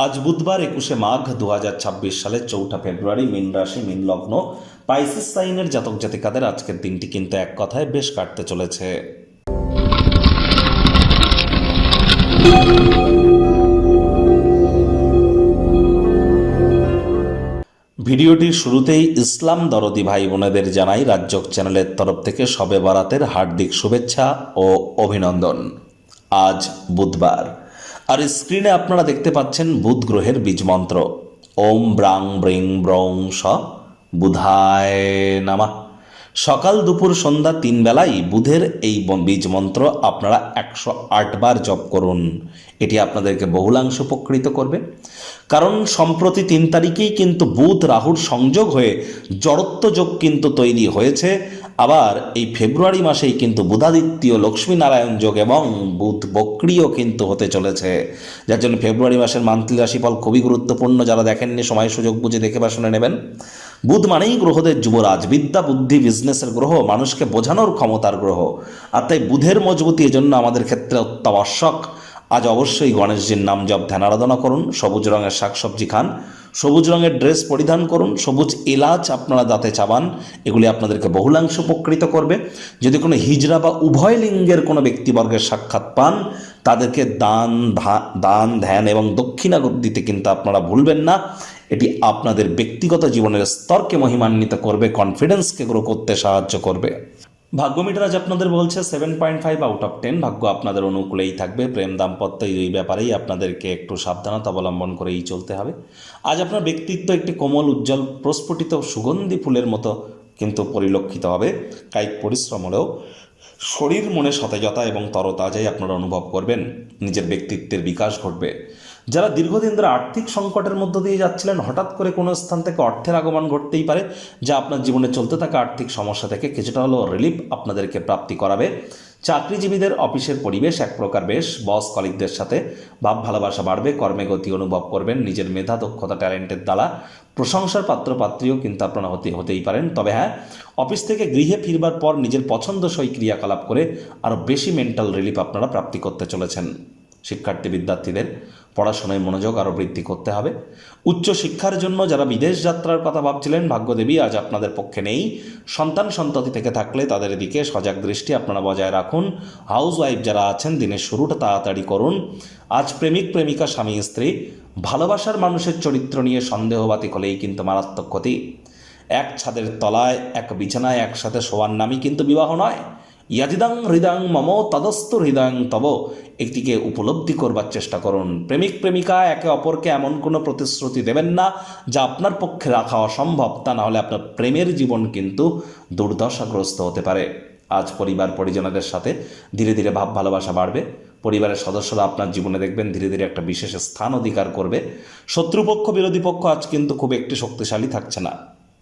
আজ বুধবার 21 মাঘ 2026 সালের 4 ফেব্রুয়ারি, মীন রাশি, মীন লগ্ন, পাইসিস সাইনের জাতক জাতিকাদের আজকের দিনটি কিন্তু এক কথায় বেশ কাটতে চলেছে। ভিডিওটির শুরুতেই ইসলাম দরদি ভাই বোনেদের জানাই রাজ্যক চ্যানেলের তরফ থেকে শবে বরাতের হার্দিক শুভেচ্ছা ও অভিনন্দন। আজ বুধবার, আর স্ক্রিনে আপনারা দেখতে পাচ্ছেন বুধ গ্রহের বীজ মন্ত্র ওম ব্রাং ব্রিং ব্রং স বুধায় নামা। সকাল দুপুর সন্ধ্যা 3 বেলায় বুধের এই বীজ মন্ত্র আপনারা 108 বার জপ করুন। এটি আপনাদেরকে বহুলাংশ উপকৃত করবে, কারণ সম্প্রতি 3 তারিখেই কিন্তু বুধ রাহুর সংযোগ হয়ে জড়ত্ব যোগ কিন্তু তৈরি হয়েছে। আবার এই ফেব্রুয়ারি মাসেই কিন্তু বুধাদিত্য লক্ষ্মীনারায়ণ যোগ এবং বুধ বক্রিও কিন্তু হতে চলেছে, যার জন্য ফেব্রুয়ারি মাসের মান্থলি রাশিফল খুবই গুরুত্বপূর্ণ। যারা দেখেননি সময় সুযোগ বুঝে দেখে বা শুনে নেবেন। বুধ মানেই গ্রহদের যুবরাজ, বিদ্যা বুদ্ধি বিজনেসের গ্রহ, মানুষকে বোঝানোর ক্ষমতার গ্রহ। আর তাই বুধের মজবুতি এজন্য আমাদের ক্ষেত্রে অত্যাবশ্যক। আজ অবশ্যই গণেশজির নাম জপ ধ্যান আরাধনা করুন, সবুজ রঙের শাকসবজি খান, সবুজ রঙের ড্রেস পরিধান করুন, সবুজ এলাচ আপনারা দাঁতে চাবান। এগুলি আপনাদেরকে বহুলাংশ উপকৃত করবে। যদি কোনো হিজড়া বা উভয় লিঙ্গের কোনো ব্যক্তিবর্গের সাক্ষাৎ পান, তাদেরকে দান ধ্যান এবং দক্ষিণা দিতে কিন্তু আপনারা ভুলবেন না। এটি আপনাদের ব্যক্তিগত জীবনের স্তরকে মহিমান্বিত করবে, কনফিডেন্সকে গ্রো করতে সাহায্য করবে। ভাগ্য মিটার আজ আপনাদের বলছে 7.5 আউট অফ 10। ভাগ্য আপনাদের অনুকূলেই থাকবে। প্রেম দাম্পত্য এই ব্যাপারেই আপনাদেরকে একটু সাবধানতা অবলম্বন করেই চলতে হবে। আজ আপনার ব্যক্তিত্ব একটি কোমল, উজ্জ্বল, প্রস্ফুটিত সুগন্ধি ফুলের মতো কিন্তু পরিলক্ষিত হবে। কায়িক পরিশ্রম হলেও শরীর মনে সতেজতা এবং তরতাজাই আপনারা অনুভব করবেন। নিজের ব্যক্তিত্বের বিকাশ ঘটবে। যারা দীর্ঘদিন ধরে আর্থিক সংকটের মধ্য দিয়ে যাচ্ছিলেন, হঠাৎ করে কোনো স্থান থেকে অর্থের আগমন ঘটতেই পারে, যা আপনার জীবনে চলতে থাকা আর্থিক সমস্যা থেকে কিছুটা হলেও রিলিফ আপনাদেরকে প্রাপ্তি করাবে। চাকরিজীবীদের অফিসের পরিবেশ এক প্রকার বেশ। বস কলিগদের সাথে ভাব ভালোবাসা বাড়বে। কর্মে গতি অনুভব করবেন। নিজের মেধা দক্ষতা ট্যালেন্টের দ্বারা প্রশংসার পাত্রপাত্রীও কিন্তু আপনারা হতেই পারেন। তবে হ্যাঁ, অফিস থেকে গৃহে ফিরবার পর নিজের পছন্দসই ক্রিয়াকলাপ করে আরও বেশি মেন্টাল রিলিফ আপনারা প্রাপ্তি করতে চলেছেন। শিক্ষার্থী বিদ্যার্থীদের পড়াশোনায় মনোযোগ আরও বৃদ্ধি করতে হবে। উচ্চ শিক্ষার জন্য যারা বিদেশ যাত্রার কথা ভাবছিলেন, ভাগ্যদেবী আজ আপনাদের পক্ষে নেই। সন্তান সন্ততি থেকে থাকলে তাদের দিকে সজাগ দৃষ্টি আপনারা বজায় রাখুন। হাউস ওয়াইফ যারা আছেন, দিনের শুরুটা তাড়াতাড়ি করুন। আজ প্রেমিক প্রেমিকা স্বামী স্ত্রী ভালোবাসার মানুষের চরিত্র নিয়ে সন্দেহবাতিক হলেই কিন্তু মারাত্মক ক্ষতি। এক ছাদের তলায় এক বিছানায় একসাথে শোয়ার নামই কিন্তু বিবাহ নয়। ইয়াজিদাং হৃদয়ং মম তদস্তু হৃদয়ং তব, একটিকে উপলব্ধি করবার চেষ্টা করুন। প্রেমিক প্রেমিকা একে অপরকে এমন কোনো প্রতিশ্রুতি দেবেন না যা আপনার পক্ষে রাখা অসম্ভব। তা নাহলে আপনার প্রেমের জীবন কিন্তু দুর্দশাগ্রস্ত হতে পারে। আজ পরিবার পরিজনদের সাথে ধীরে ধীরে ভাব ভালোবাসা বাড়বে। পরিবারের সদস্যরা আপনার জীবনে দেখবেন ধীরে ধীরে একটা বিশেষ স্থান অধিকার করবে। শত্রুপক্ষ বিরোধী পক্ষ আজ কিন্তু খুব একটি শক্তিশালী থাকছে না।